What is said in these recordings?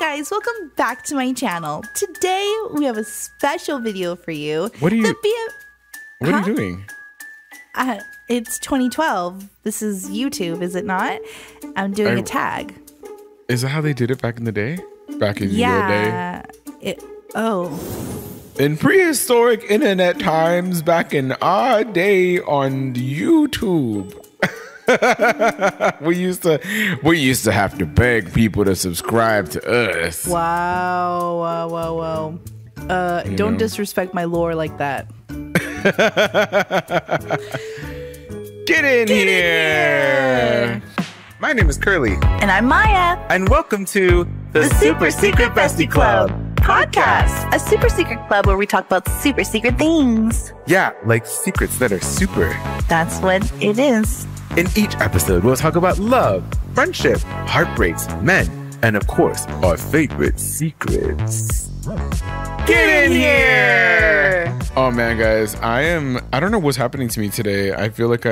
guys, welcome back to my channel. Today we have a special video for you. What are you doing? It's 2012. This is YouTube, is it not? I'm doing a tag. Is that how they did it back in the day? Back in your day? In prehistoric internet times, back in our day on YouTube. we used to have to beg people to subscribe to us. Wow. Don't disrespect my lore like that. Get in here. My name is Curly. And I'm Maya. And welcome to the Super Secret Bestie Club podcast. A super secret club where we talk about super secret things. Yeah, like secrets that are super. That's what it is. In each episode, we'll talk about love, friendship, heartbreaks, men, and of course, our favorite secrets. Get in here! Oh man, guys, I don't know what's happening to me today. I feel like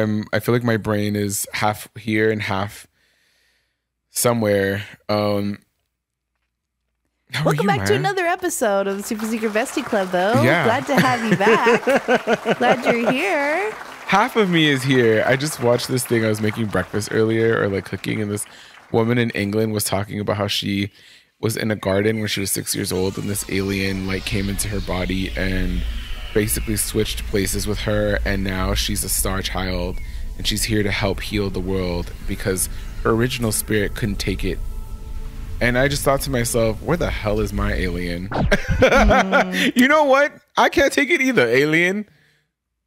my brain is half here and half somewhere. Welcome back to another episode of the Super Secret Bestie Club, though. Yeah. Glad to have you back. Glad you're here. Half of me is here. I just watched this thing. I was making breakfast earlier or like cooking, and this woman in England was talking about how she was in a garden when she was 6 years old, and this alien like came into her body and basically switched places with her, and now she's a star child and she's here to help heal the world because her original spirit couldn't take it. And I just thought to myself, where the hell is my alien? You know what? I can't take it either, alien.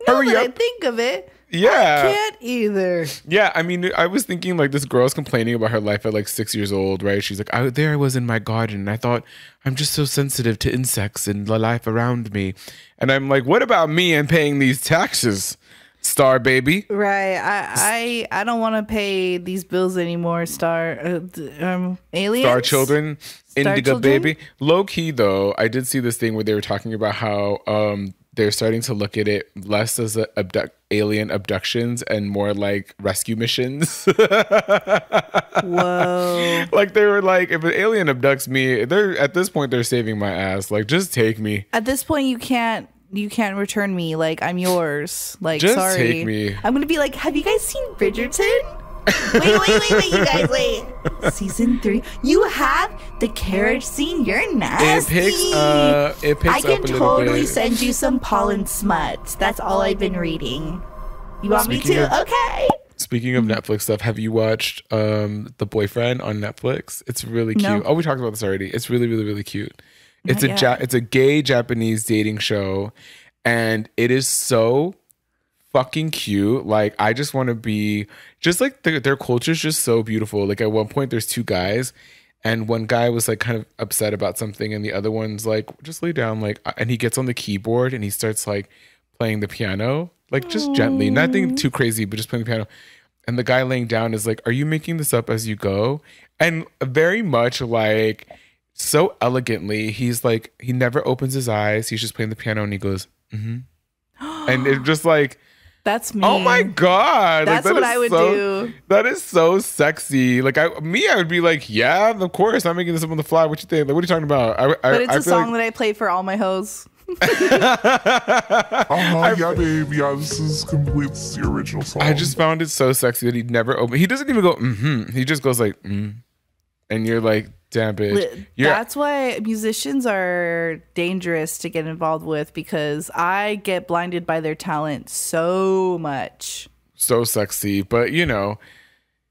Hurry up. I think of it. Yeah. I can't either. Yeah, I mean, I was thinking like this girl's complaining about her life at like 6 years old, right? She's like, there I was in my garden, and I thought, I'm just so sensitive to insects and the life around me. And I'm like, what about me and paying these taxes, star baby? Right. I don't want to pay these bills anymore, aliens? Star children, indigo baby. Low key though, I did see this thing where they were talking about how they're starting to look at it less as alien abductions and more like rescue missions. Whoa. Like they were like, if an alien abducts me, at this point they're saving my ass. Like, just take me. At this point you can't return me. Like, I'm yours. Like, just sorry. Take me. I'm gonna be like, have you guys seen Bridgerton? wait, you guys, wait. Season 3. You have the carriage scene. You're nasty. It picks I up can a little totally bit. send you some pollen smut. That's all I've been reading. You want me to? Okay. Speaking of Netflix stuff, have you watched The Boyfriend on Netflix? It's really cute. No. Oh, we talked about this already. It's really, really, really cute. It's a gay Japanese dating show, and it is so fucking cute. Like, I just want to be just like their culture is just so beautiful. Like, at one point there's two guys, and one guy was like kind of upset about something, and the other one's like, just lay down, like, and he gets on the keyboard and he starts like playing the piano, like just gently, nothing too crazy, but just playing the piano. And the guy laying down is like, are you making this up as you go? And very much like so elegantly, he's like, he never opens his eyes, he's just playing the piano, and he goes and it's just like, that's me. Oh my God. That's like, what I would do. That is so sexy. Like, I would be like, yeah, of course. I'm making this up on the fly. What you think? Like, what are you talking about? But it's a song that I play for all my hoes. Yeah, baby. Yeah, this is complete. This is the original song. I just found it so sexy that he'd never open. He doesn't even go, He just goes like, And you're like, damn, bitch. That's why musicians are dangerous to get involved with, because I get blinded by their talent so much. So sexy. But, you know,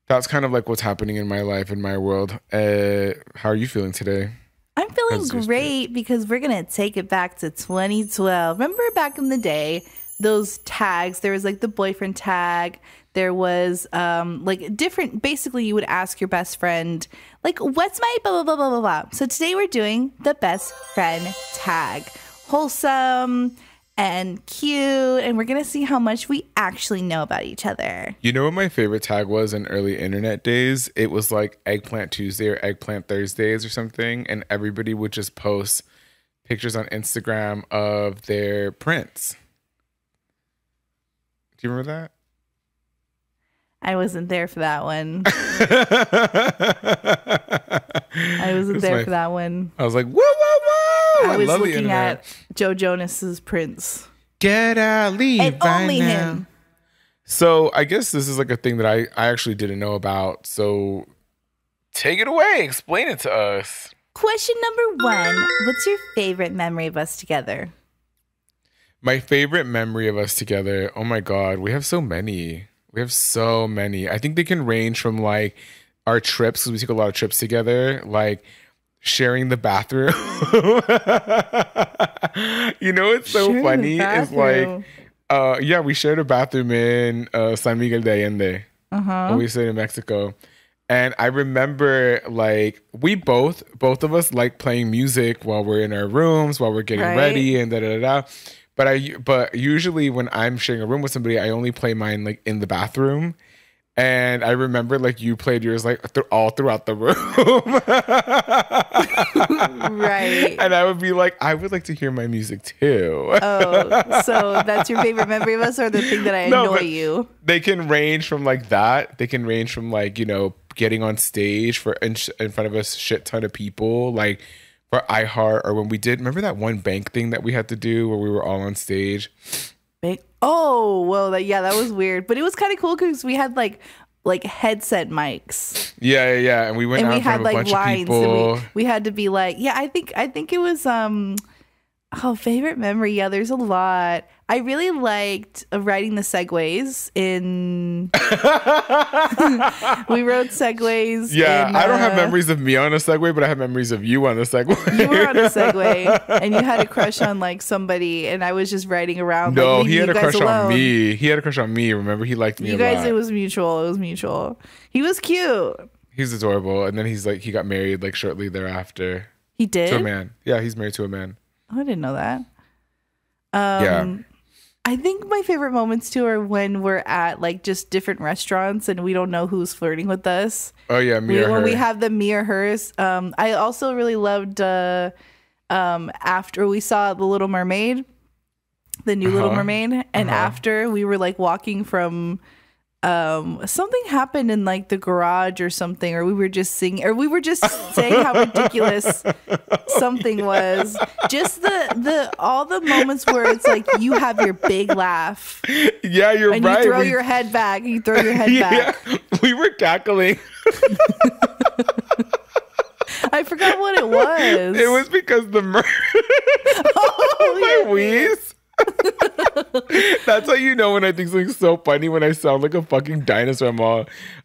that's kind of like what's happening in my life, in my world. How are you feeling today? I'm feeling great because we're going to take it back to 2012. Remember back in the day, those tags, there was like the boyfriend tag. There was like different, basically you would ask your best friend, like, what's my blah, blah, blah, blah, blah, blah. So today we're doing the best friend tag. Wholesome and cute, and we're going to see how much we actually know about each other. You know what my favorite tag was in early internet days? It was like Eggplant Tuesday or Eggplant Thursdays or something, and everybody would just post pictures on Instagram of their prints. Do you remember that? I wasn't there for that one. I wasn't there for that one. I was like, whoa, whoa, whoa. I was looking at Joe Jonas's Prince. Get out, leave and right only now. him. So I guess this is like a thing that I actually didn't know about. So take it away. Explain it to us. Question number 1. What's your favorite memory of us together? My favorite memory of us together. Oh my God. We have so many. I think they can range from like our trips, because we took a lot of trips together, like sharing the bathroom. You know, it's so sharing funny. It's like, yeah, we shared a bathroom in San Miguel de Allende when we stayed in Mexico. And I remember, like, we both of us like playing music while we're in our rooms, while we're getting ready, and da da da. But usually when I'm sharing a room with somebody, I only play mine like in the bathroom. And I remember, like, you played yours like all throughout the room. Right. And I would be like, I would like to hear my music too. Oh, so that's your favorite memory of us, or the thing that I annoy you? They can range from like that. They can range from like, you know, getting on stage in front of a shit ton of people, like for iHeart, or when we did, remember that one bank thing that we had to do where we were all on stage? Oh, well, that was weird, but it was kind of cool because we had like headset mics. Yeah, and we went out in front of a bunch of people. And we had to be like, I think it was favorite memory. Yeah, there's a lot. I really liked riding the segways in. We rode segways. Yeah, I don't have memories of me on a Segway, but I have memories of you on the Segway. You were on a Segway, and you had a crush on like somebody, and I was just riding around. No, like, he had a crush on me. He had a crush on me. Remember, he liked me. You guys, it was mutual. He was cute. He's adorable, and then he got married like shortly thereafter. He did? To a man. Yeah, he's married to a man. Oh, I didn't know that. Yeah. I think my favorite moments too are when we're at like just different restaurants and we don't know who's flirting with us. Oh yeah, when we have the me or hers. I also really loved after we saw The Little Mermaid, the new Little Mermaid, and after we were like walking from something happened in like the garage or something, or we were just singing, or we were just saying how ridiculous something was. Just the all the moments where it's like you have your big laugh. Yeah, you're and right. You throw your head back. You throw your head back. We were cackling. I forgot what it was. It was because the my wheeze. That's how you know when I think something's so funny, when I sound like a fucking dinosaur.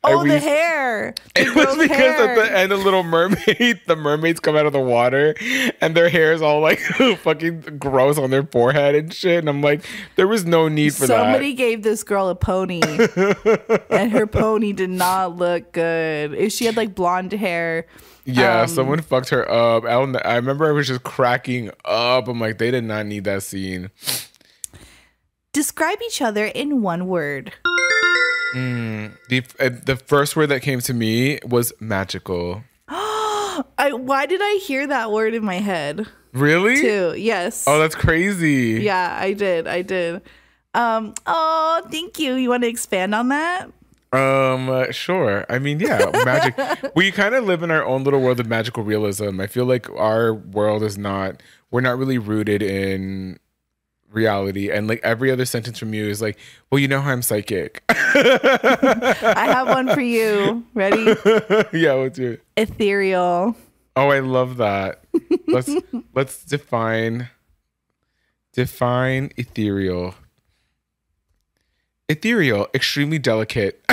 The hair. It was because at the end of Little Mermaid, the mermaids come out of the water and their hair is all like fucking gross on their forehead and shit. And I'm like, there was no need for that. Somebody gave this girl a pony and her pony did not look good. She had like blonde hair. Yeah, someone fucked her up. I remember I was just cracking up. I'm like, they did not need that scene. Describe each other in one word. The first word that came to me was magical. Why did I hear that word in my head? Really? Too. Yes. Oh, that's crazy. Yeah, I did. Oh, thank you. You want to expand on that? Sure. I mean, yeah, magic. We kind of live in our own little world of magical realism. I feel like our world we're not really rooted in reality. And like every other sentence from you is like, well, you know how I'm psychic. I have one for you. Ready? Yeah, what's yours? Ethereal. Oh, I love that. Let's define ethereal. Ethereal, extremely delicate.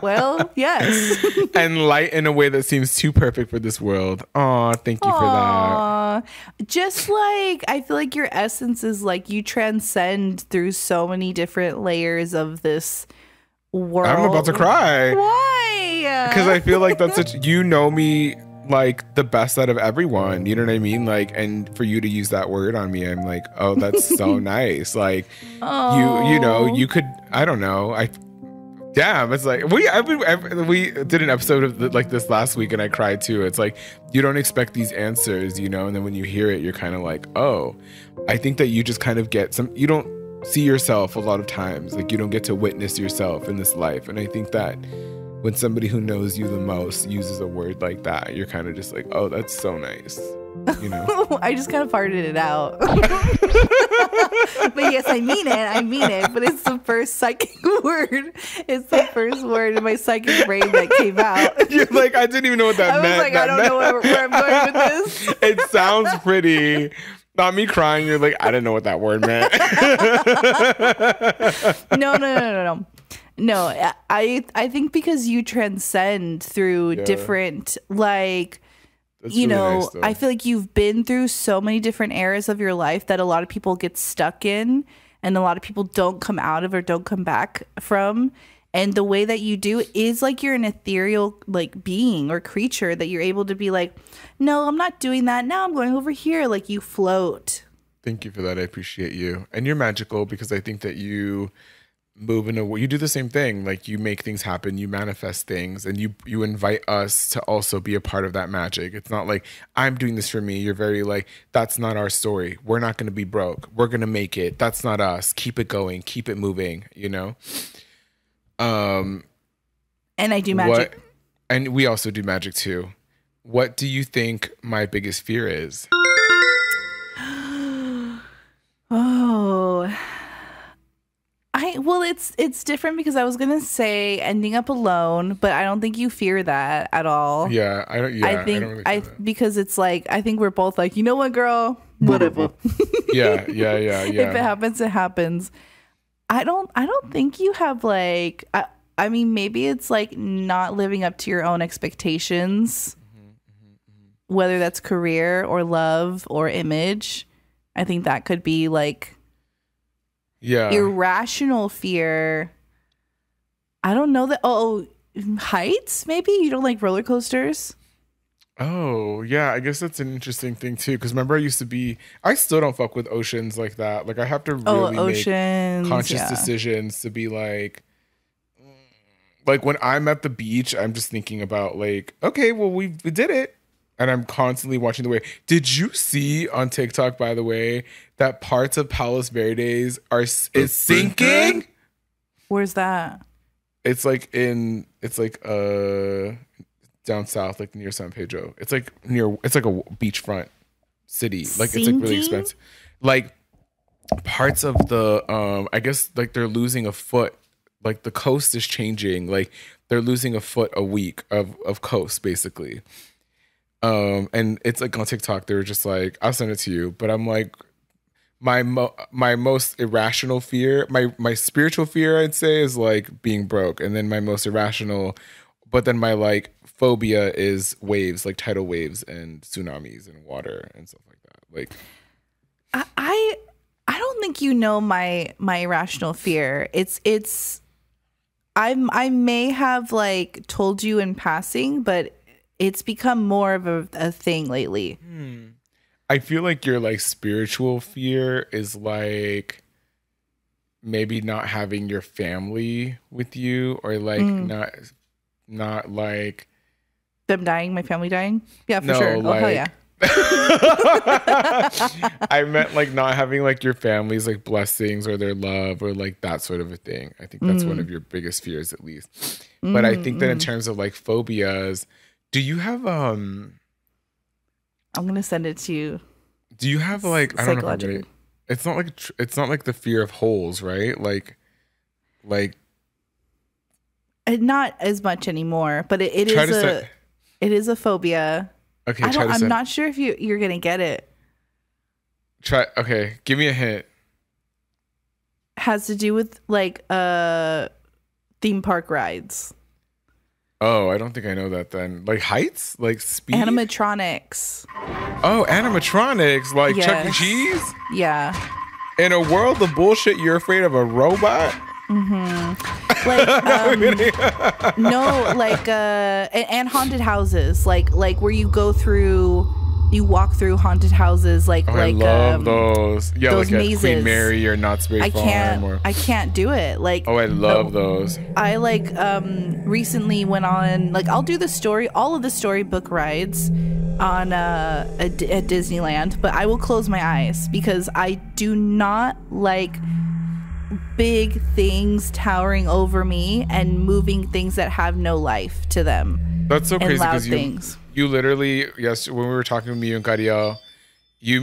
Well, yes. And light in a way that seems too perfect for this world. Aw, thank you for that. Just like, I feel like your essence is like you transcend through so many different layers of this world. I'm about to cry. Why? Because I feel like you know me like the best out of everyone, you know what I mean? Like, and for you to use that word on me, I'm like, oh, that's so nice. Like, you know, you could, I don't know. It's like we did an episode of like this last week, and I cried too. It's like you don't expect these answers, you know, and then when you hear it, you're kind of like, oh, I think that you just kind of get some. You don't see yourself a lot of times. Like, you don't get to witness yourself in this life. And I think that when somebody who knows you the most uses a word like that, you're kind of just like, oh, that's so nice. You know? I just kind of farted it out. But yes, I mean it. But it's the first psychic word. It's the first word in my psychic brain that came out. You're like, I didn't even know what that meant. I was like, I don't know where I'm going with this. It sounds pretty. Not me crying. You're like, I didn't know what that word meant. No. No, I think because you transcend through different, like, that's you know, really nice, I feel like you've been through so many different eras of your life that a lot of people get stuck in and a lot of people don't come out of or don't come back from. And the way that you do is like you're an ethereal like being or creature that you're able to be like, no, I'm not doing that. Now I'm going over here. Like you float. Thank you for that. I appreciate you. And you're magical because I think that you move in a way, you do the same thing. Like you make things happen, you manifest things, and you invite us to also be a part of that magic. It's not like I'm doing this for me. You're very like, that's not our story. We're not going to be broke. We're going to make it. That's not us. Keep it going. Keep it moving, you know? And I do magic. And we also do magic too. What do you think my biggest fear is? Well, it's different because I was gonna say ending up alone, but I don't think you fear that at all. Yeah, I don't. Yeah, I don't really fear that. Because it's like I think we're both like, you know what, girl, whatever. Yeah. If it happens, it happens. I don't think you have like. I mean, maybe it's like not living up to your own expectations, whether that's career or love or image. I think that could be like. Yeah. Irrational fear. I don't know that. Oh, heights? Maybe you don't like roller coasters? Oh, yeah. I guess that's an interesting thing too. Because remember, I still don't fuck with oceans like that. Like I have to really make conscious decisions to be like when I'm at the beach, I'm just thinking about like, okay, well, we did it. And I'm constantly watching the wave. Did you see on TikTok, by the way, that parts of Palos Verdes is sinking? Where's that? It's like down south, like near San Pedro. It's like a beachfront city. Like sinking? It's like really expensive. Like parts of the I guess like they're losing a foot. Like the coast is changing. Like they're losing a foot a week of coast basically. And it's like on TikTok, they were just like, I'll send it to you. But I'm like, my most irrational fear, my spiritual fear, I'd say, is like being broke. And then my most irrational, but then my like phobia is waves, like tidal waves and tsunamis and water and stuff like that. Like, I don't think you know my irrational fear. I may have like told you in passing, but it's become more of a thing lately. I feel like your like spiritual fear is like maybe not having your family with you, or like not like them dying, my family dying. Yeah, for sure. Like, hell yeah. I meant like not having like your family's like blessings or their love or like that sort of a thing. I think that's one of your biggest fears, at least. But I think that in terms of like phobias, do you have I'm gonna send it to you. Do you have like I don't know if I'm it's not like the fear of holes, right? Like not as much anymore, but it is a phobia. Okay, I'm not sure if you're gonna get it. Okay, give me a hint. Has to do with like theme park rides. Oh, I don't think I know that then. Like heights? Like speed? Animatronics. Oh, animatronics? Like yes. Chuck E. Cheese? Yeah. In a world of bullshit, you're afraid of a robot? Mm-hmm. Like, no, like, and haunted houses. Like where you walk through haunted houses, like I love those. Yeah, those like mazes. Queen Mary or Knott's Berry Farm. I can't do it. Like, I love those. I like recently went on like I'll do all of the storybook rides on at Disneyland, but I will close my eyes because I do not like big things towering over me and moving things that have no life to them. That's so crazy because things. You literally, yes, when we were talking with me and Gadiel, you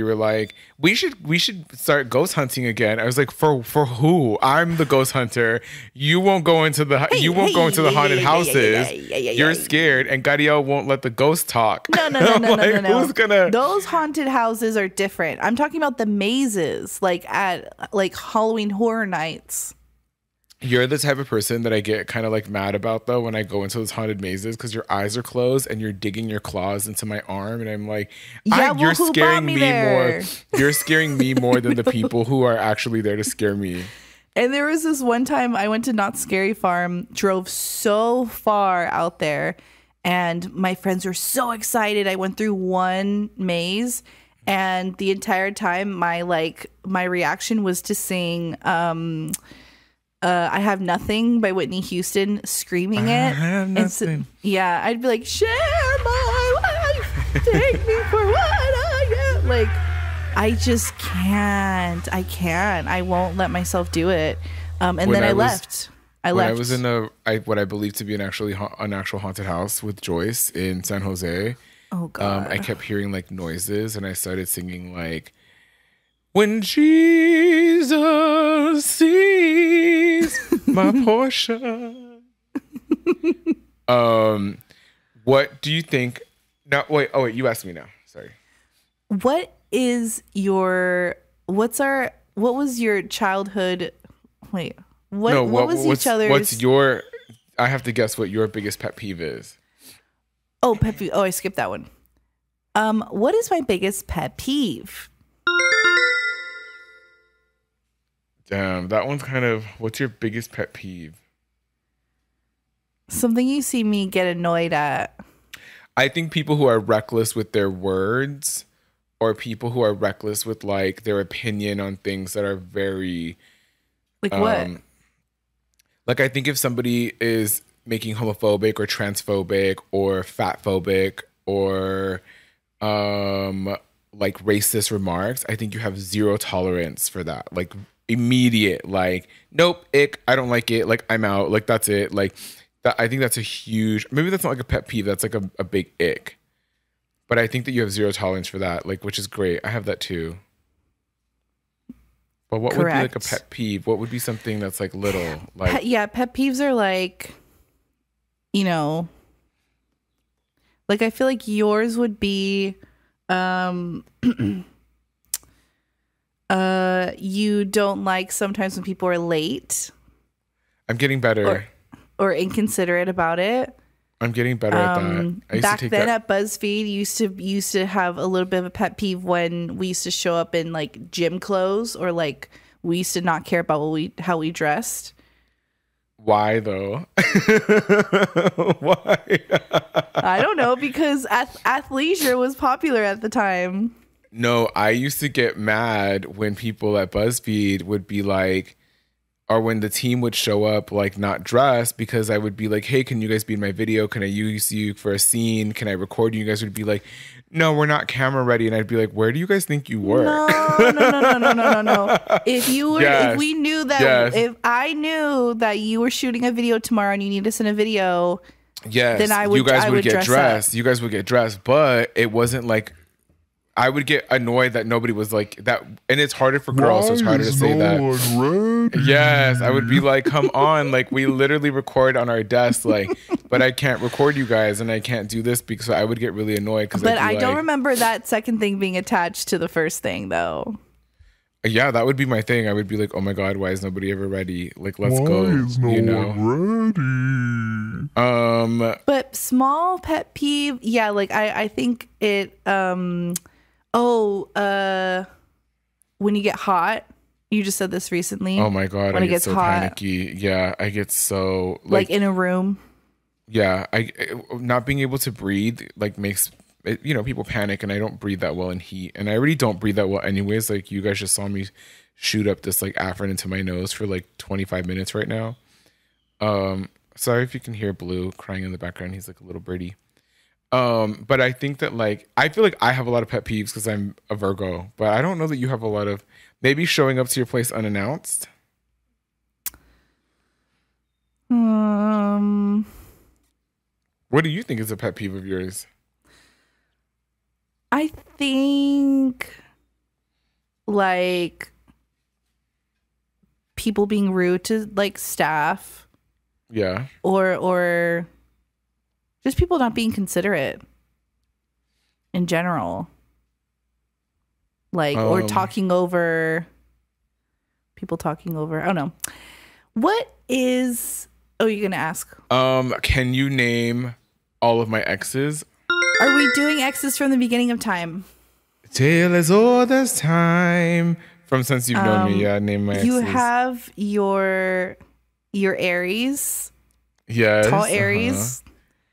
were like, we should start ghost hunting again. I was like, for who? I'm the ghost hunter. You won't go into the haunted houses. You're scared, and Gadiel won't let the ghost talk. No. Who's gonna? Those haunted houses are different. I'm talking about the mazes, like at like Halloween Horror Nights. You're the type of person that I get kind of like mad about though when I go into those haunted mazes because your eyes are closed and you're digging your claws into my arm and I'm like, you're scaring me more. You're scaring me more than the people who are actually there to scare me. And there was this one time I went to Not Scary Farm, drove so far out there, and my friends were so excited. I went through one maze, and the entire time my reaction was to sing I Have Nothing by Whitney Houston, screaming it. I have nothing. Yeah, I'd be like, share my life, take me for what I am. Like, I just can't. I won't let myself do it. And then I left. I was in what I believe to be an actual haunted house with Joyce in San Jose. Oh God! I kept hearing like noises, and I started singing like, "When Jesus sees my portion." What do you think? No, wait. Oh, wait. You asked me now. Sorry. What was your childhood? Wait. What was each other's? What's your? I have to guess what your biggest pet peeve is. Oh, pet peeve. Oh, I skipped that one. What is my biggest pet peeve? Damn, that one's kind of. What's your biggest pet peeve? Something you see me get annoyed at. I think people who are reckless with their words, or people who are reckless with like their opinion on things that are very. Like what? Like I think if somebody is making homophobic or transphobic or fatphobic or like racist remarks, I think you have zero tolerance for that. Like immediate, like, nope, ick, I don't like it, like I'm out, like that's it. Like that, I think that's a huge, maybe that's not like a pet peeve, that's like a big ick. But I think that you have zero tolerance for that, like, which is great. I have that too. But what Correct. would be like a pet peeve? What would be something that's like little? Like pet peeves are like, you know, like I feel like yours would be you don't like sometimes when people are late. I'm getting better. Or inconsiderate about it. I'm getting better at that. Back then at BuzzFeed, used to have a little bit of a pet peeve when we used to show up in like gym clothes, or like we used to not care about how we dressed. Why though? Why? I don't know, because athleisure was popular at the time. No, I used to get mad when people at BuzzFeed would be like, or when the team would show up like not dressed, because I would be like, hey, can you guys be in my video? Can I use you for a scene? Can I record you? You guys would be like, no, we're not camera ready. And I'd be like, where do you guys think you work? No. If we knew that, if I knew that you were shooting a video tomorrow and you need us in a video, then you guys would get dressed. You guys would get dressed, but it wasn't like, I would get annoyed that nobody was like that, and it's harder for girls, so it's harder to say that. Yes, I would be like, come on, like we literally record on our desk, like, but I can't record you guys, and I can't do this because I would get really annoyed. But I don't remember that second thing being attached to the first thing, though. Yeah, that would be my thing. I would be like, oh my god, why is nobody ever ready? Like, let's go. You know, ready? But small pet peeve, yeah, like I think it. When you get hot, you just said this recently. Oh my god, when I get so panicky. Yeah, I get so like in a room. Yeah, not being able to breathe like makes it, you know, people panic, and I don't breathe that well in heat, and I already don't breathe that well anyways. Like you guys just saw me shoot up this like Afrin into my nose for like 25 minutes right now. Sorry if you can hear Blue crying in the background. He's like a little birdie. But I think that like, I feel like I have a lot of pet peeves because I'm a Virgo, but I don't know that you have a lot of, maybe showing up to your place unannounced. What do you think is a pet peeve of yours? I think like people being rude to like staff. Yeah. Or just people not being considerate in general. Like or talking over people talking over. I don't know. What is you're gonna ask? Can you name all of my exes? Are we doing exes from the beginning of time? Till as old as time. From since you've known me, yeah, name my exes. You have your Aries. Yes. Tall Aries.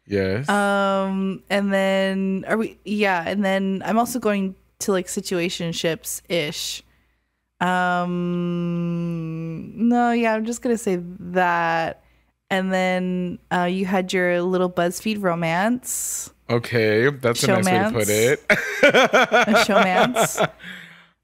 Yes. And then and then I'm also going to like situationships ish. No, yeah, I'm just gonna say that. And then you had your little BuzzFeed romance. Okay, that's a nice way to put it. A showmance.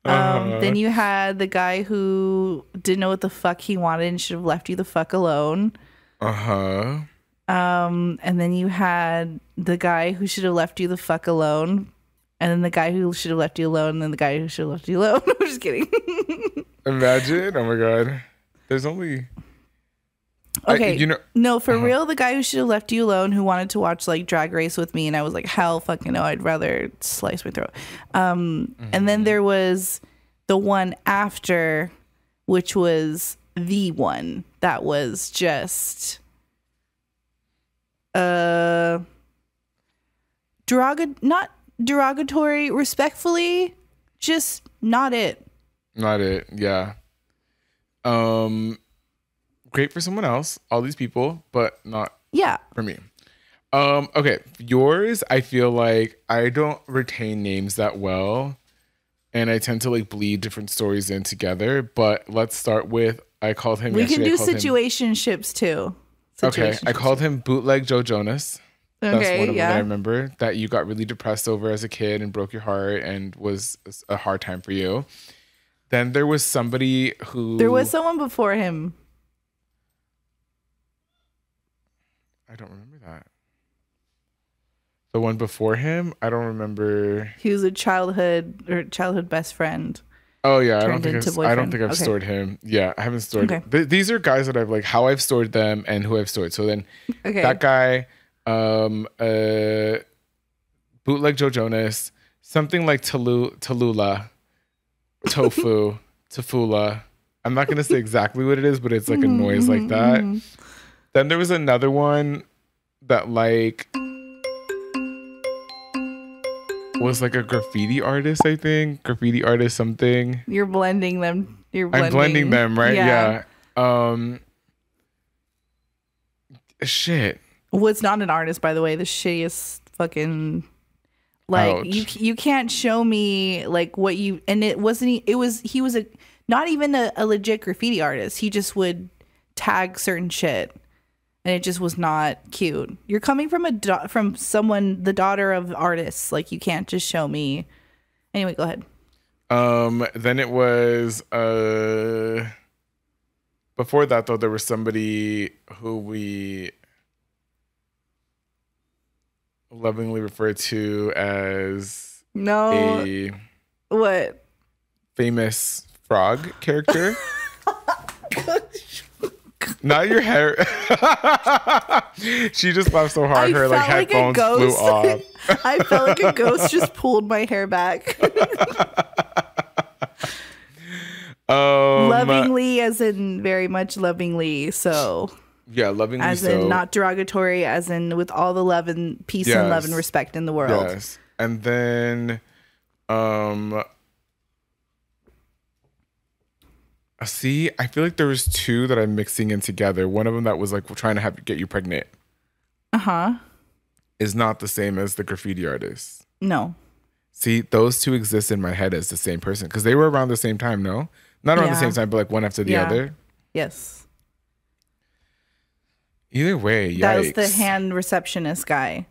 Then you had the guy who didn't know what the fuck he wanted and should have left you the fuck alone. And then you had the guy who should have left you the fuck alone. And then the guy who should have left you alone. And then the guy who should have left you alone. I'm just kidding. Imagine. Oh my God. There's only... Okay. No, for real, the guy who should have left you alone who wanted to watch like Drag Race with me. And I was like, hell fucking no, I'd rather slice my throat. And then there was the one after, which was the one that was just... not derogatory, respectfully, just not it. Not it, yeah. Great for someone else, all these people, but not for me. Okay, yours, I feel like I don't retain names that well, and I tend to like bleed different stories in together, but let's start with, I called him We yesterday. can do situationships too. Okay, I called him Bootleg Joe Jonas. That's one of them that I remember that you got really depressed over as a kid and broke your heart and was a hard time for you. Then there was somebody who... There was someone before him. I don't remember that. The one before him? I don't remember. He was a childhood best friend. Oh yeah, I don't think I've stored him. Yeah, I haven't stored. Okay. These are guys that I've like how I've stored them and who I've stored. So then that guy, Bootleg Joe Jonas, something like Tallulah, Tofu, Tafula. I'm not gonna say exactly what it is, but it's like a noise like that. Then there was another one that like was like a graffiti artist, I think. Graffiti artist something. You're blending them. I'm blending them, right? Yeah. Shit. Was not an artist, by the way. The shittiest fucking like you can't show me like what you and it wasn't he was a not even a legit graffiti artist. He just would tag certain shit. And it just was not cute. You're coming from from someone, the daughter of artists. Like, you can't just show me. Anyway, go ahead. Then it was before that though. There was somebody who we lovingly refer to as what famous frog character. Not your hair. She just laughed so hard. Her like headphones flew off. I felt like a ghost just pulled my hair back. Lovingly, as in very much lovingly. So yeah, lovingly. As in not derogatory. As in with all the love and peace and love and respect in the world. Yes, and then see, I feel like there was two that I'm mixing in together. One of them that was like trying to get you pregnant. Is not the same as the graffiti artist. No. See, those two exist in my head as the same person because they were around the same time. No, not around the same time, but like one after the other. Yes. Either way, yikes. That was the hand receptionist guy.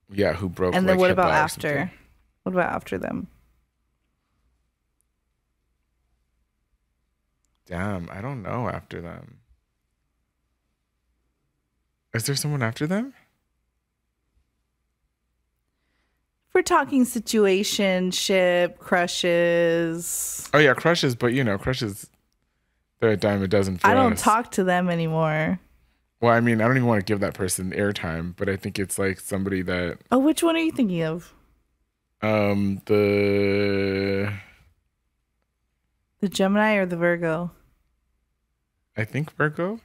Yeah, who broke. And then what about after? What about after them? Damn, I don't know after them. Is there someone after them? We're talking situationship, crushes. Oh yeah, crushes, but crushes, they're a dime a dozen for us. I don't talk to them anymore. Well, I mean, I don't even want to give that person airtime, but I think it's like somebody that. Oh, which one are you thinking of? The Gemini or the Virgo? I think Virgo.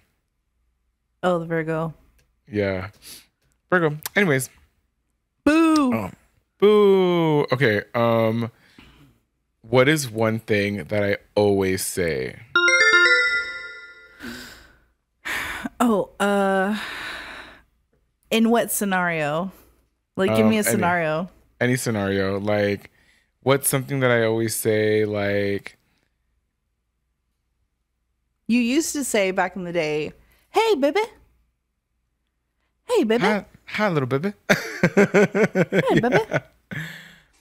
Oh, the Virgo. Yeah, Virgo. Anyways. Boo. Oh. Boo. Okay. What is one thing that I always say? Oh, in what scenario? Like, give me a scenario. Any scenario. Like, what's something that I always say? Like, you used to say back in the day, "Hey, baby. Hey, baby. Hi, little baby." Hey, baby.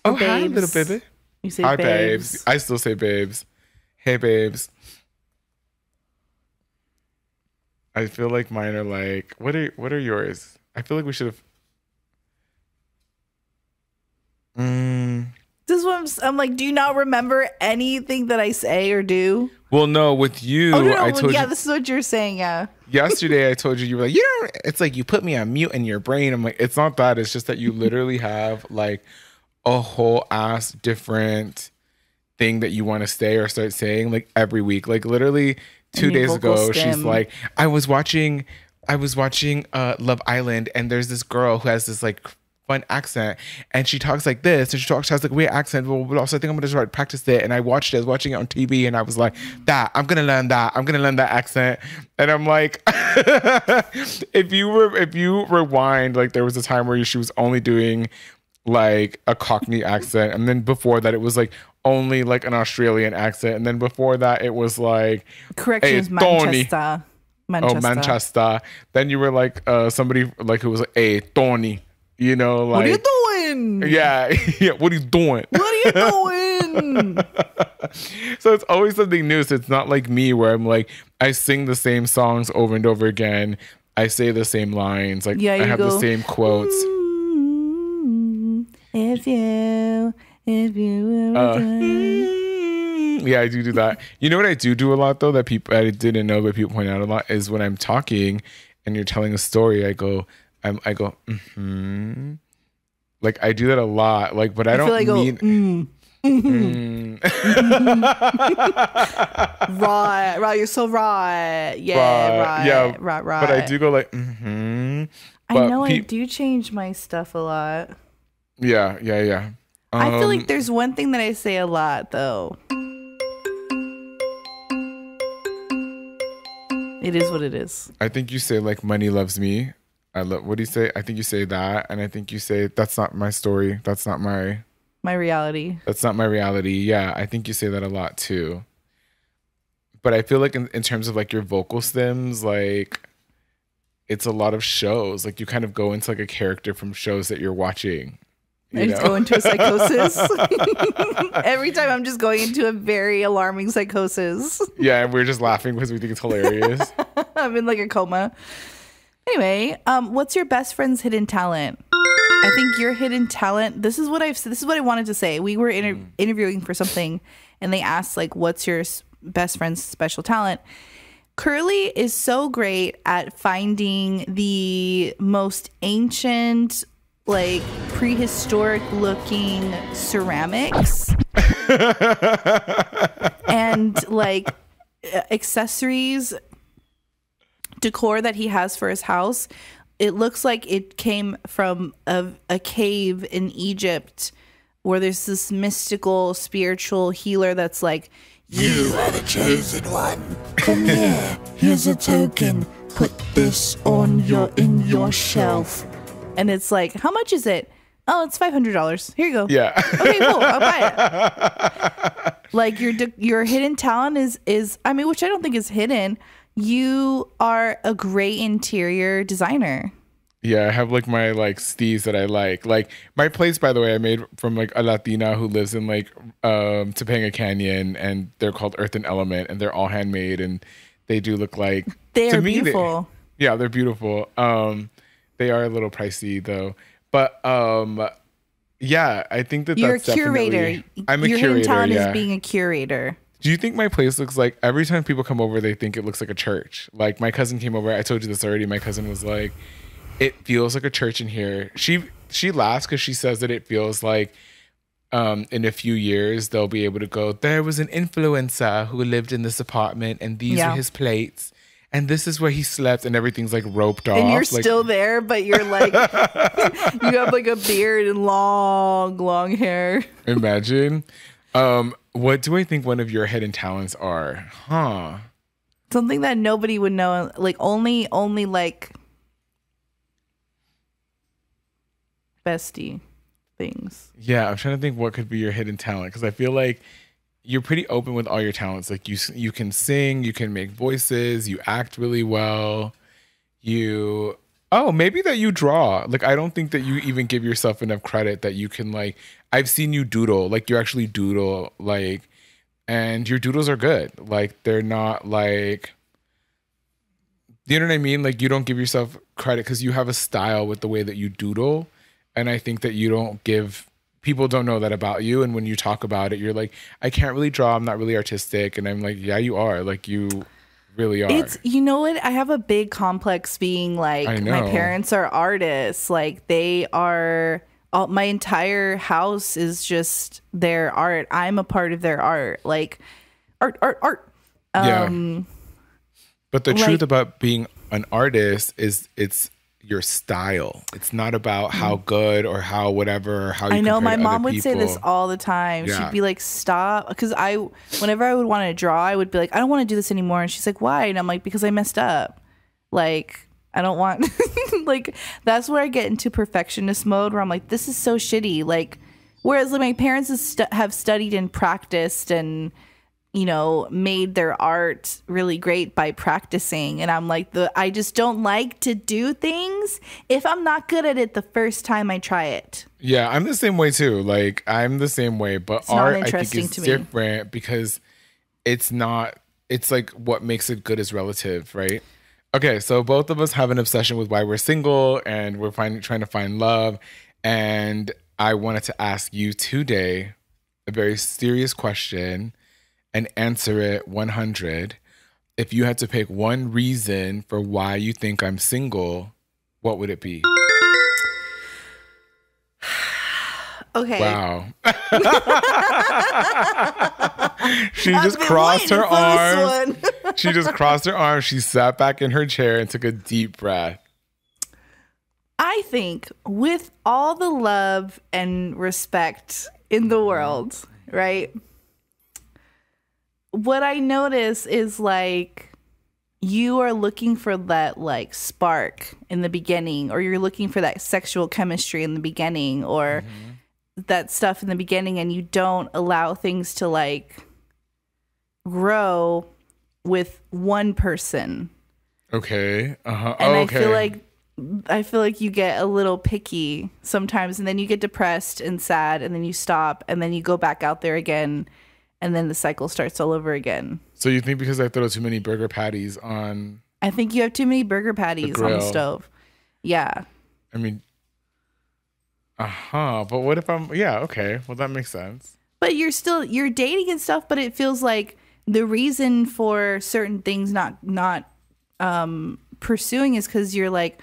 Oh, hi, little baby. You say hi, babes. I still say babes. Hey, babes. I feel like mine are like, what are yours? I feel like we should have. This one, I'm like, do you not remember anything that I say or do? Well, no, with you, oh, no, I told you. Yeah, this is what you're saying. Yeah. Yesterday, I told you were like, it's like you put me on mute in your brain. I'm like, it's not that. It's just that you literally have like a whole ass different thing that you want to say or start saying like every week. Like literally 2 days ago, she's like, I was watching Love Island, and there's this girl who has this like fun accent, and she talks like this, and she has like a weird accent, but also I think I'm gonna try to practice it. And I was watching it on TV, and I was like, I'm gonna learn that accent. And I'm like, if you rewind, like there was a time where she was only doing like a Cockney accent, and then before that it was like only like an Australian accent, and then before that it was like corrections, hey, Manchester. Oh, Manchester. Then you were like somebody like who was like, hey, Tony. Like, what are you doing? Yeah, yeah. What are you doing? What are you doing? So it's always something new. So it's not like me where I'm like, I sing the same songs over and over again. I say the same lines. Like I have the same quotes. If you yeah, I do that. You know what I do a lot though that I didn't know, but people point out a lot is when I'm talking and you're telling a story, I go, mm-hmm. Like I do that a lot. Like, but I don't mean. Right, you're so right. Yeah, right. But I do go like, mm-hmm. I know I do change my stuff a lot. Yeah. I feel like there's one thing that I say a lot though. It is what it is. I think you say like money loves me. What do you say? I think you say that, and I think you say that's not my story. That's not my reality. That's not my reality. Yeah, I think you say that a lot too. But I feel like in terms of like your vocal stems, like it's a lot of shows. Like you kind of go into like a character from shows that you're watching. I just go into a psychosis. Every time I'm just going into a very alarming psychosis. Yeah, and we're just laughing because we think it's hilarious. I'm in like a coma. Anyway, what's your best friend's hidden talent? I think your hidden talent. This is what I wanted to say. We were interviewing for something, and they asked like, "What's your best friend's special talent?" Curly is so great at finding the most ancient, like prehistoric looking ceramics and like accessories, decor that he has for his house. It looks like it came from a cave in Egypt where there's this mystical spiritual healer that's like, you are the chosen one. Come here. Here's a token. Put this on in your shelf. And it's like, how much is it? Oh, it's $500. Here you go. Yeah. Okay, cool. I'll buy it. Like your hidden talent is I mean, which I don't think is hidden. You are a great interior designer. Yeah, I have like my like steez that I like. Like my plates, by the way, I made from like a Latina who lives in like Topanga Canyon, and they're called Earth and Element, and they're all handmade, and they do look like they are beautiful. Yeah, they're beautiful. They are a little pricey though, but yeah, I think that you're that's a curator. I'm a Your curator. hidden talent Yeah. is being a curator. Do you think my place looks like, every time people come over, they think it looks like a church? Like my cousin came over. I told you this already. My cousin was like, it feels like a church in here. She laughs because she says that it feels like in a few years they'll be able to go, there was an influencer who lived in this apartment and these are his plates and this is where he slept, and everything's like roped off. And you're like, still there, but you're like, you have like a beard and long hair. Imagine. What do I think one of your hidden talents are? Huh. Something that nobody would know, like only like bestie things. Yeah, I'm trying to think what could be your hidden talent, because I feel like you're pretty open with all your talents. Like you can sing, you can make voices, you act really well. Maybe that you draw. Like I don't think that you even give yourself enough credit that you can, like, I've seen you doodle. Like you actually doodle, like, and your doodles are good. Like they're not like, you know what I mean? Like you don't give yourself credit because you have a style with the way that you doodle. And I think that people don't know that about you. And when you talk about it, you're like, I can't really draw. I'm not really artistic. And I'm like, yeah, you are. Like you really are. You know what? I have a big complex being like, my parents are artists. Like they are, my entire house is just their art. I'm a part of their art. Like art. Yeah. But the truth about being an artist is it's your style. It's not about how good or how whatever, or how you I know my compare to mom other would say this people. all the time. Yeah. She'd be like, stop. Because whenever I would want to draw, I would be like, I don't want to do this anymore. And she's like, why? And I'm like, because I messed up. Like, I don't want, like, that's where I get into perfectionist mode where I'm like, this is so shitty. Like, whereas like, my parents have studied and practiced and, you know, made their art really great by practicing. And I'm like, I just don't like to do things if I'm not good at it the first time I try it. Yeah, I'm the same way too. Like I'm the same way, but It's art not I think interesting is to me. different because it's like what makes it good is relative, right? Okay, so both of us have an obsession with why we're single and we're trying to find love. And I wanted to ask you today a very serious question and answer it 100. If you had to pick one reason for why you think I'm single, what would it be? Okay. Wow. She just crossed her arms. She just crossed her arms. She sat back in her chair and took a deep breath. I think with all the love and respect in the world, right? What I notice is like you are looking for that like spark in the beginning, or you're looking for that sexual chemistry in the beginning, or that stuff in the beginning, and you don't allow things to like grow with one person. Okay. Uh-huh. And Okay. I feel like you get a little picky sometimes, and then you get depressed and sad, and then you stop, and then you go back out there again, and then the cycle starts all over again. So you think because I throw too many burger patties on... I think you have too many burger patties on the stove. Yeah. I mean... But what if I'm... Yeah, okay. Well, that makes sense. But you're dating and stuff, but it feels like the reason for certain things not pursuing is because you're like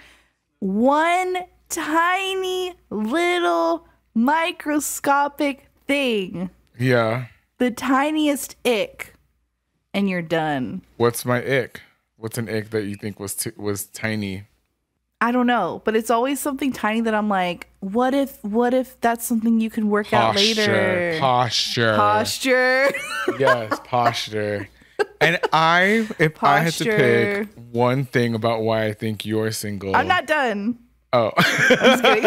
one tiny little microscopic thing. Yeah. The tiniest ick, and you're done. What's my ick? What's an ick that you think was tiny? I don't know, but it's always something tiny that I'm like, what if that's something you can work out later? Posture. Yes, posture. And if I had to pick one thing about why I think you're single. I'm not done. Oh. I'm just kidding.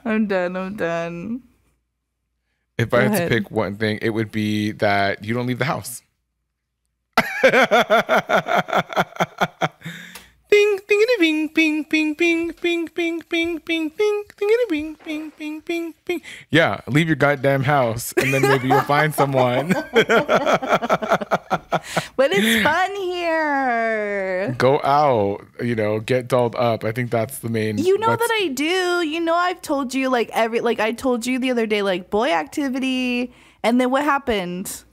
I'm done. If I had to pick one thing, it would be that you don't leave the house. Bing, bingity bing, bing, bing, bing, bing, bing, bing, bing, bing, bingity bing, bing, bing, bing, bing. Yeah, leave your goddamn house, and then maybe you'll find someone. But it's fun here. Go out, get dolled up. I think that's the main. That I do. I've told you I told you the other day, like boy activity, and then what happened?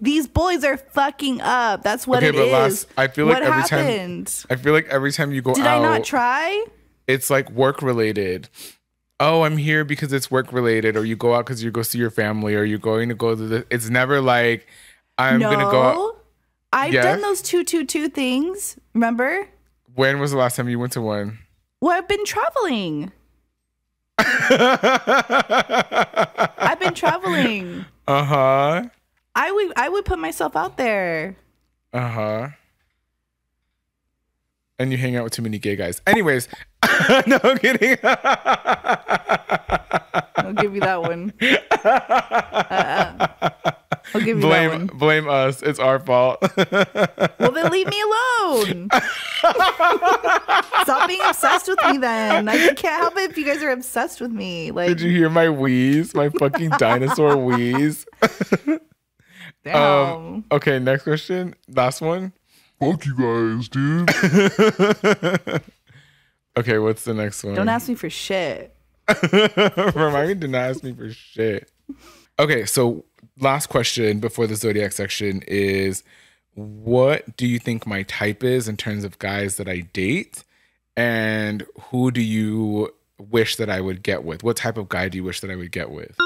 These boys are fucking up. That's what it is. I feel like every time you go out, did I not try? It's like work related. Oh, I'm here because it's work related, or you go out because you go see your family, or you're going to go to the. It's never like I'm gonna go out. I've done those 222 things. Remember? When was the last time you went to one? Well, I've been traveling. Uh-huh. I would put myself out there. Uh-huh. And you hang out with too many gay guys. Anyways. No, I'm kidding. I'll give you that one. I'll give you that one. Blame us. It's our fault. Well, then leave me alone. Stop being obsessed with me then. I can't help it if you guys are obsessed with me. Did you hear my wheeze? My fucking dinosaur wheeze. Damn. Okay, next question. Last one. Fuck you guys, dude. Okay, what's the next one? Don't ask me for shit. Remind me to not ask me for shit. Okay, so last question before the Zodiac section is, what do you think my type is in terms of guys that I date? And who do you wish that I would get with? What type of guy do you wish that I would get with?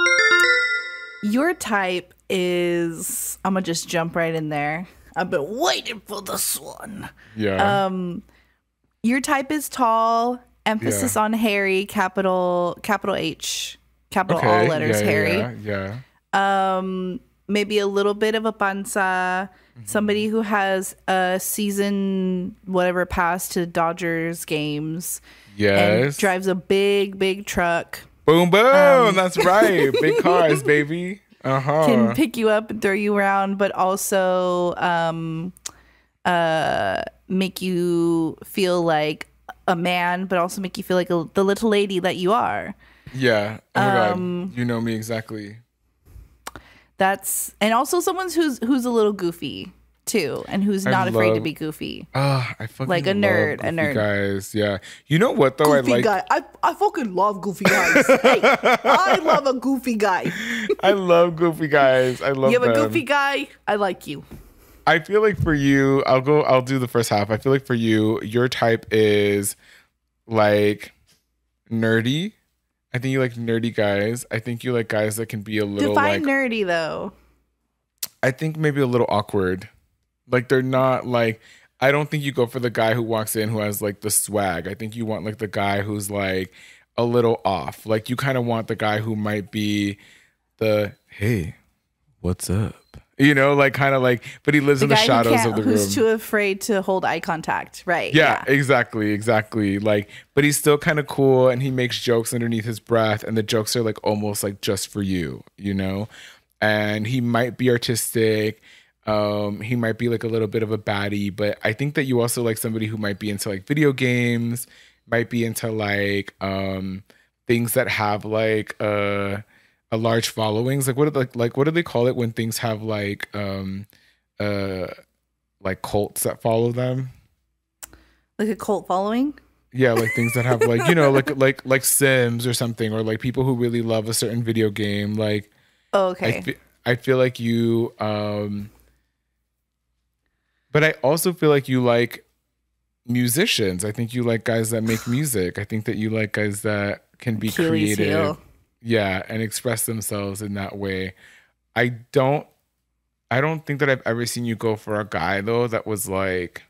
Your type is, I'm going to just jump right in there. I've been waiting for this one. Yeah. Your type is tall, emphasis on hairy, capital H, capital all letters, hairy. Yeah. Maybe a little bit of a panza, somebody who has a season, whatever, pass to Dodgers games. Yes. And drives a big truck. Boom, boom. That's right. Big cars, baby. Uh-huh. Can pick you up and throw you around, but also make you feel like a man, but also make you feel like the little lady that you are. Yeah. Oh my God. You know me exactly. And also someone who's a little goofy too, and who's not afraid to be goofy. I fucking like a nerd, guys. Yeah. You know what though? Goofy guy. I fucking love goofy guys. Hey, I love a goofy guy. I love goofy guys. I love. You have them. a goofy guy. I like you. I feel like for you, I'll do the first half. I feel like for you, your type is like nerdy. I think you like nerdy guys. I think you like guys that can be a little define nerdy though. I think maybe a little awkward. Like they're not like, I don't think you go for the guy who walks in who has like the swag. I think you want like the guy who's like a little off. Like you kind of want the guy who might be the, hey, what's up? Like kind of like, but he lives in the shadows of the room. Who's too afraid to hold eye contact, right? Yeah, exactly. Like, but he's still kind of cool, and he makes jokes underneath his breath, and the jokes are like almost like just for you, And he might be artistic. He might be like a little bit of a baddie, but I think that you also like somebody who might be into like video games, might be into like things that have like a large followings. Like what do they call it when things have like cults that follow them? Like a cult following? Yeah, like things that have like like Sims or something, or like people who really love a certain video game. Like, oh, okay. I feel like you but I also feel like you like musicians. I think you like guys that make music. I think that you like guys that can be Achilles creative. heel. Yeah, and express themselves in that way. I don't think that I've ever seen you go for a guy though that was like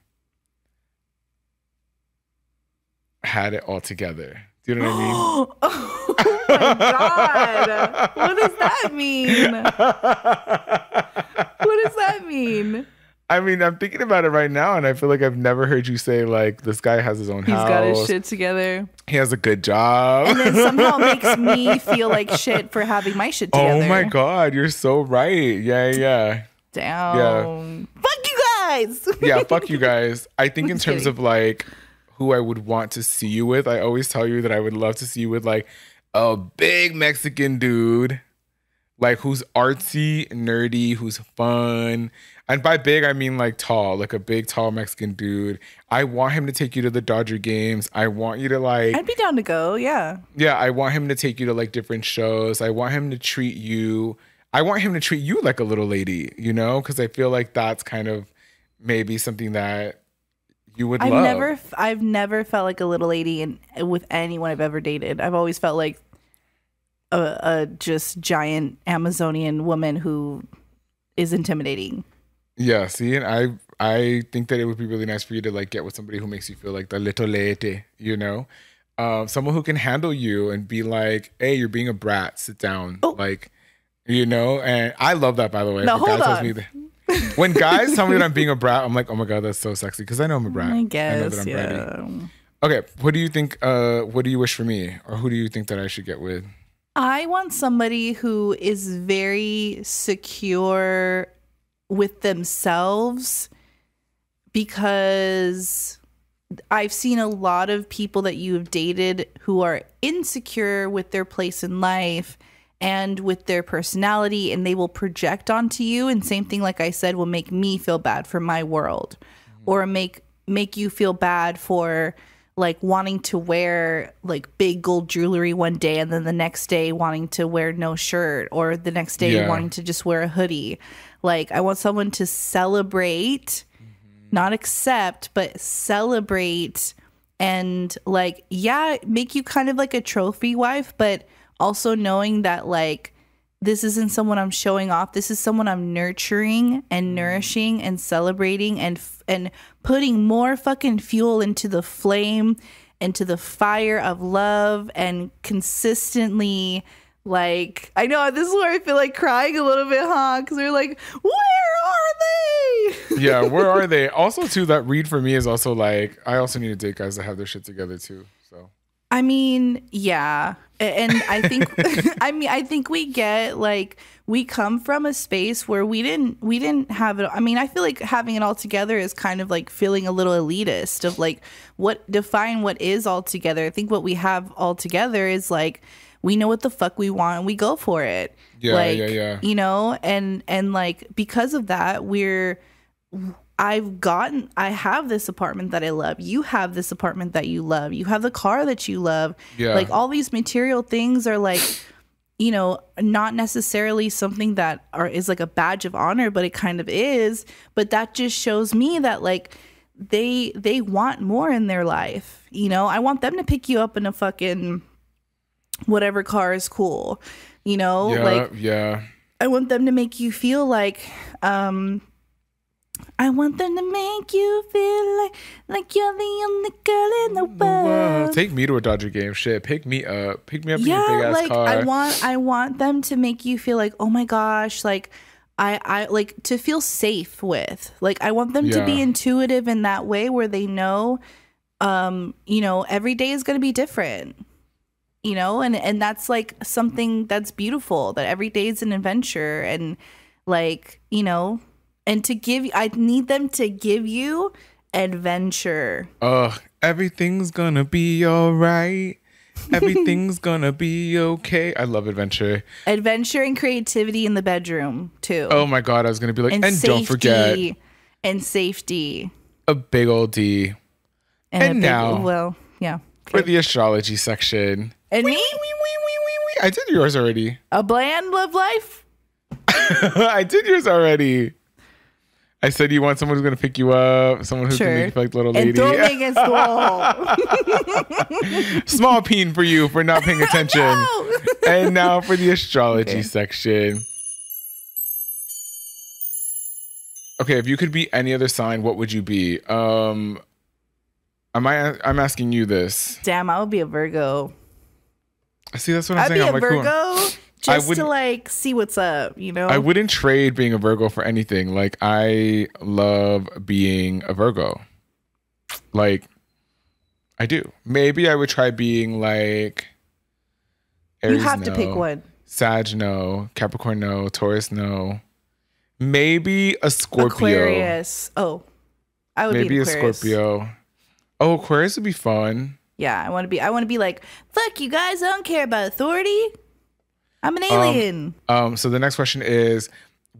had it all together. Do you know what I mean? Oh my God. What does that mean? What does that mean? I mean, I'm thinking about it right now, and I feel like I've never heard you say, like, this guy has his own house. He's got his shit together. He has a good job. And then somehow makes me feel like shit for having my shit together. Oh, my God. You're so right. Yeah. Damn. Yeah. Fuck you guys. Yeah, fuck you guys. I think in terms of, like, who I would want to see you with, I always tell you that I would love to see you with, like, a big Mexican dude. Like who's artsy, nerdy, who's fun. And by big, I mean like tall, like a big, tall Mexican dude. I want him to take you to the Dodger games. I want you to like... I'd be down to go, yeah. Yeah, I want him to take you to like different shows. I want him to treat you... I want him to treat you like a little lady, you know? Because I feel like that's kind of maybe something that you would love. I've never felt like a little lady with anyone I've ever dated. I've always felt like a just giant Amazonian woman who is intimidating. Yeah, see, and I think that it would be really nice for you to like get with somebody who makes you feel like the little lady, you know? Someone who can handle you and be like, hey, you're being a brat, sit down. Oh. Like, you know? And I love that, by the way. No, hold on. When guys tell me that I'm being a brat, I'm like, oh my God, that's so sexy. Because I know I'm a brat. I guess, I know that I'm ready. Okay, what do you think, what do you wish for me? Or who do you think that I should get with? I want somebody who is very secure with themselves, because I've seen a lot of people that you have dated who are insecure with their place in life and with their personality, and they will project onto you. And same thing, like I said, will make me feel bad for my world, or make you feel bad for like wanting to wear like big gold jewelry one day and then the next day wanting to wear no shirt, or the next day wanting to just wear a hoodie. Like, I want someone to celebrate, not accept, but celebrate, and like, yeah, make you kind of like a trophy wife, but also knowing that like, this isn't someone I'm showing off. This is someone I'm nurturing and nourishing and celebrating and putting more fucking fuel into the flame, into the fire of love, and consistently, like, I know this is where I feel like crying a little bit, huh? Because we're like, where are they? Yeah, where are they? Also, too, that read for me is also like, I also need to date guys that have their shit together too. So, I mean, yeah. And I think, I think we get like, we come from a space where we didn't have it. I mean, I feel like having it all together is kind of like feeling a little elitist of like, define what is all together. I think what we have all together is like, we know what the fuck we want and we go for it. Yeah, like, yeah. You know, and like, because of that, I have this apartment that I love. You have this apartment that you love. You have the car that you love. Yeah. Like, all these material things are like, you know, not necessarily something that is like a badge of honor, but it kind of is. But that just shows me that like they want more in their life. You know, I want them to pick you up in a fucking whatever car is cool. You know, I want them to make you feel like, I want them to make you feel like you're the only girl in the world. Take me to a Dodger game. Shit, pick me up in your big ass car. I want them to make you feel like, oh my gosh, like I like to feel safe with. Like, I want them to be intuitive in that way where they know, you know, every day is going to be different. You know, and that's like something that's beautiful, that every day is an adventure, and like, you know, and I need them to give you adventure. Everything's gonna be all right. Everything's gonna be okay. I love adventure. Adventure and creativity in the bedroom too. Oh my God, I was gonna be like, and don't forget. And safety. A big old D. And now, well, yeah. For the astrology section. And me? I did yours already. A bland love life? I did yours already. I said you want someone who's going to pick you up, someone who can make you feel like a little lady. And throw me against the wall. Small peen for you for not paying attention. No. And now for the astrology section. Okay, if you could be any other sign, what would you be? I'm asking you this. Damn, I would be a Virgo. See, that's what I'm saying. I'd be a Virgo. Cool. Just to like see what's up, you know? I wouldn't trade being a Virgo for anything. Like, I love being a Virgo. Like, I do. Maybe I would try being like Aries, you have to pick one. Sag, no. Capricorn, no. Taurus, no. Maybe a Scorpio. Aquarius. Oh, I would maybe be a Scorpio. Oh, Aquarius would be fun. Yeah, I want to be like, fuck you guys, I don't care about authority. I'm an alien. So the next question is,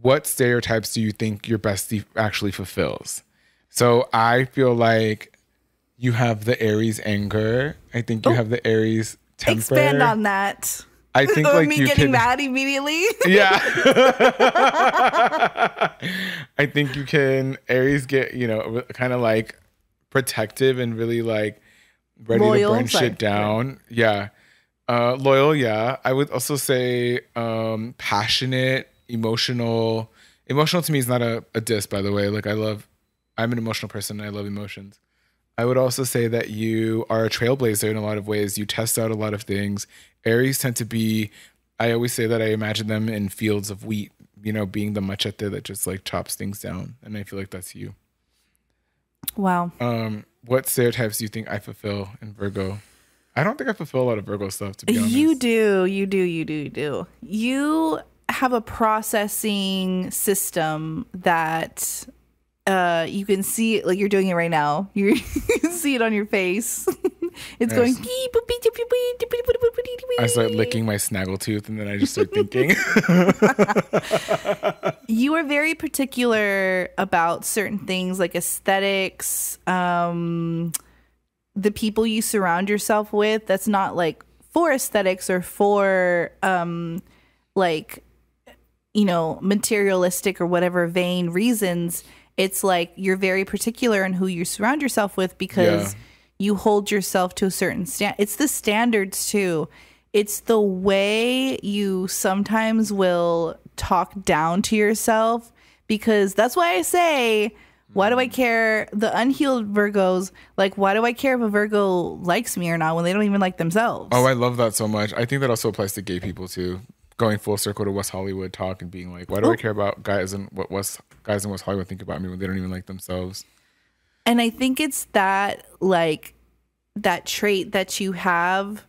what stereotypes do you think your bestie actually fulfills? So I feel like you have the Aries anger. I think you have the Aries temper. Expand on that. I think like me you getting can, mad immediately. Yeah. I think you can Aries get, kind of like protective and really like ready Loyal, to burn shit down. Yeah. Loyal, yeah. I would also say passionate, emotional. Emotional to me is not a diss, by the way. Like I'm an emotional person and I love emotions. I would also say that you are a trailblazer in a lot of ways. You test out a lot of things. Aries tend to be, I always say that I imagine them in fields of wheat, being the machete that just like chops things down. And I feel like that's you. Wow. What stereotypes do you think I fulfill in Virgo? I don't think I fulfill a lot of Virgo stuff, to be honest. You do. You have a processing system that you can see it, like you're doing it right now. You can see it on your face. It's going. I start licking my snaggletooth and then I just start thinking. You are very particular about certain things like aesthetics, the people you surround yourself with. That's not like for aesthetics or for materialistic or whatever vain reasons. It's like you're very particular in who you surround yourself with because you hold yourself to a certain standard. It's the standards too. It's the way you sometimes will talk down to yourself, because that's why I say, why do I care? The unhealed Virgos, like, why do I care if a Virgo likes me or not when they don't even like themselves? Oh, I love that so much. I think that also applies to gay people too. Going full circle to West Hollywood talk and being like, why do I care about guys and what guys in West Hollywood think about me when they don't even like themselves? And I think it's that, like, that trait that you have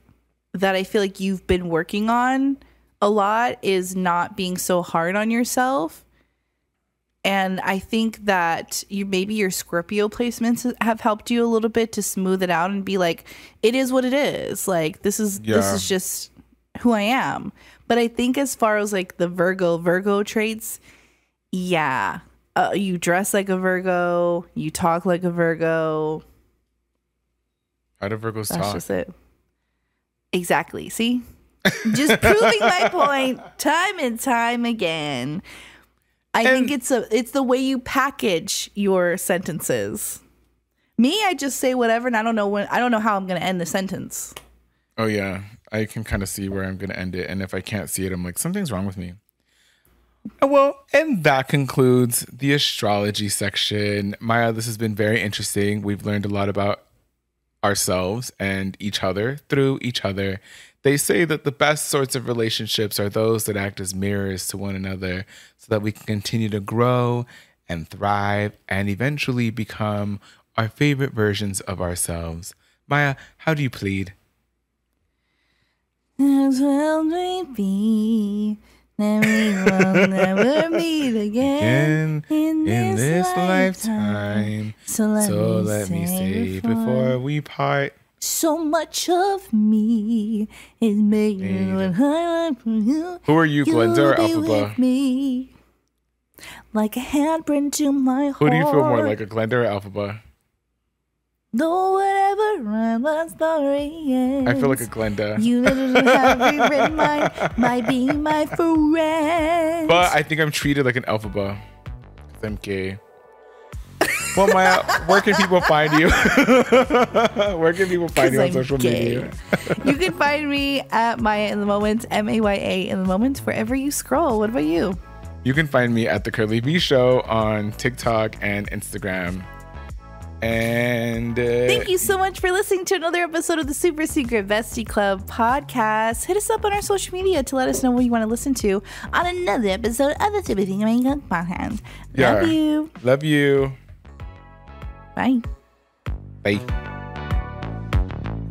that I feel like you've been working on a lot is not being so hard on yourself. And I think that maybe your Scorpio placements have helped you a little bit to smooth it out and be like, it is what it is. Like, this is just who I am. But I think as far as like the Virgo traits, you dress like a Virgo, you talk like a Virgo. How do Virgos talk? That's just it. Exactly. See? Just proving my point time and time again. I think it's the way you package your sentences. Me, I just say whatever and I don't know how I'm going to end the sentence. Oh yeah. I can kind of see where I'm going to end it. And if I can't see it, I'm like, something's wrong with me. Well, and that concludes the astrology section. Maya, this has been very interesting. We've learned a lot about ourselves and each other through each other. They say that the best sorts of relationships are those that act as mirrors to one another so that we can continue to grow and thrive and eventually become our favorite versions of ourselves. Maya, how do you plead? As well may be that we will never meet again in this lifetime. So let me say before we part, so much of me is making what I want from you. Who are you, Glenda or Elphaba? Me, like a handprint to my heart. Who do you feel more like, a Glenda or Elphaba? Though whatever my story is, I feel like a Glenda. You literally have rewritten mine by being my friend. But I think I'm treated like an Elphaba because I'm gay. Well, Maya, where can people find you? Where can people find you on social media? You can find me at Maya in the Moment, MAYA in the Moment, wherever you scroll. What about you? You can find me at The Curly V Show on TikTok and Instagram. And thank you so much for listening to another episode of the Super Secret Bestie Club podcast. Hit us up on our social media to let us know what you want to listen to on another episode of the Super Secret Bestie Club podcast. Love you. Love you. Bye. Bye.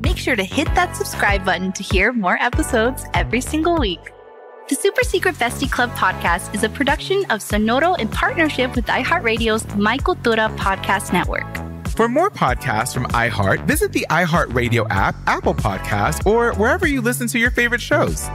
Make sure to hit that subscribe button to hear more episodes every single week. The Super Secret Bestie Club podcast is a production of Sonoro in partnership with iHeartRadio's My Cultura podcast network. For more podcasts from iHeart, visit the iHeartRadio app, Apple Podcasts, or wherever you listen to your favorite shows.